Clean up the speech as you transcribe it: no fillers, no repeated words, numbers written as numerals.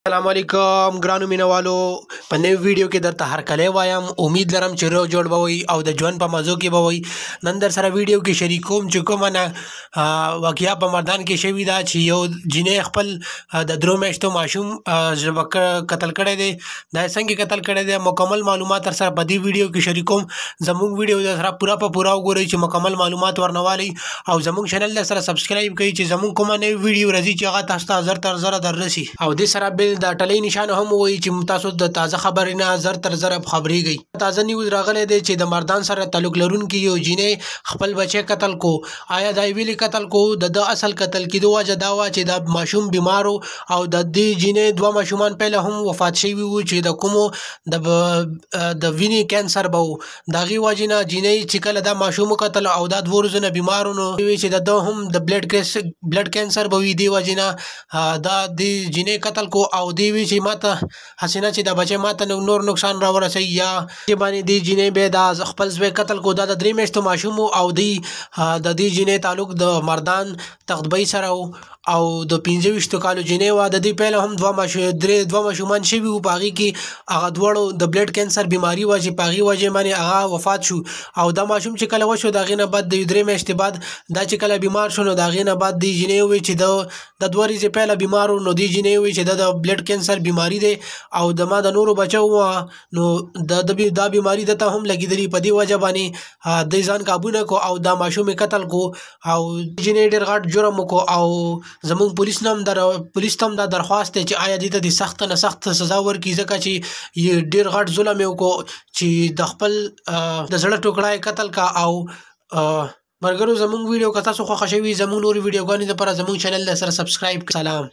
السلام علیکم ګرانو مینوالو په نوې ویډیو کې درته هرکلی وایم. امید لرم چې روغ جوړ به وئ او د ژوند په مزو کې به وئ. نن در سره ویډیو کې شریک کوم چې کومه واقعه په مردان کې شوې ده چې یو جینۍ خپل د 3 میاشتو ماشوم قتل کړی دی. دا څنګه قتل کړی دی مکمل معلومات در سره په دې ویډیو کې شریک کوم. زموږ ویډیو در سره پوره وګورئ چې مکمل معلومات ورنوالئ او زموږ چینل در سره سبسکرایب کړئ چې زموږ کومه نوې ویډیو راځي چې هغه تاسو ته زر تر زره دررسي. او دې سره بل د ټلۍ نشان هم وایي چې تاسو د تازه خبرې نه زر تر زره خبرېږئ. تازه نیوز راغلی دی چې د مردان سره تعلق لرونکي یو جینۍ خپل بچی قتل کو. آیا دا ویلې قتل کو؟ د اصل قتل کېدو وجه دا وه چې دا ماشوم بیمار و او د دې جینۍ 2 ماشومان پهله هم وفات شوي وو چې د کومو د وینې کینسر به و. د هغې وجې نه جینۍ چې کله دا ماشوم وکتل او دا 2 ورځې نه بیمار و، نو چې د ده هم د بلډ کینسر به وي. دې وجې نه دا د جینۍ قتل کو او دی وی چې ماته حسینه چې د بچی ماته نور نقصان را ورسوي یا چې باندې دی جینۍ به د خپل زوی قتل کو. دا د 3 میاشتو ماشوم او دی د دې جینۍ تعلق د مردان تختبۍ سره او د 25 کالو جینۍ وه. د دې پهله هم 2 ماشومان شوي وو، په هغې کې هغه دواړو د بلډ کینسر بیماري وه چې په هغې وجې باندې هغه وفات شو. او دا ماشوم چې کله وشو د هغې نه بعد د 3 میاشتې بعد دا چې کله بیمار شو، نو د هغې نه بعد دې جینۍ وویل چې د 2 ورځې پهله بیمار و. نو دې جینۍ وویل چې د بلډ کینسر بیماری دی او د ما د نورو بچو وه، نو دا بیماری دته هم لګېدلي. په دې وجه باندې دی ځان کابو نه کو او دا ماشوم یې قتل کو. او جینۍ ډېر غټ جرم وکړو او زموږ پولیس ته هم دا درخواست دی چې آیا دې ته د سخت نه سخت سزا ورکړي، ځکه چې ډېر غټ ظلم یې وکړو چې د خپل د زړه ټوکړه یې قتل کا. او ملګرو زموږ ویډیو که تاسو خوښه شوي زموږ نورې ویډیوګانې لپاره زموږ چینل سره سبسکرایب. سلام.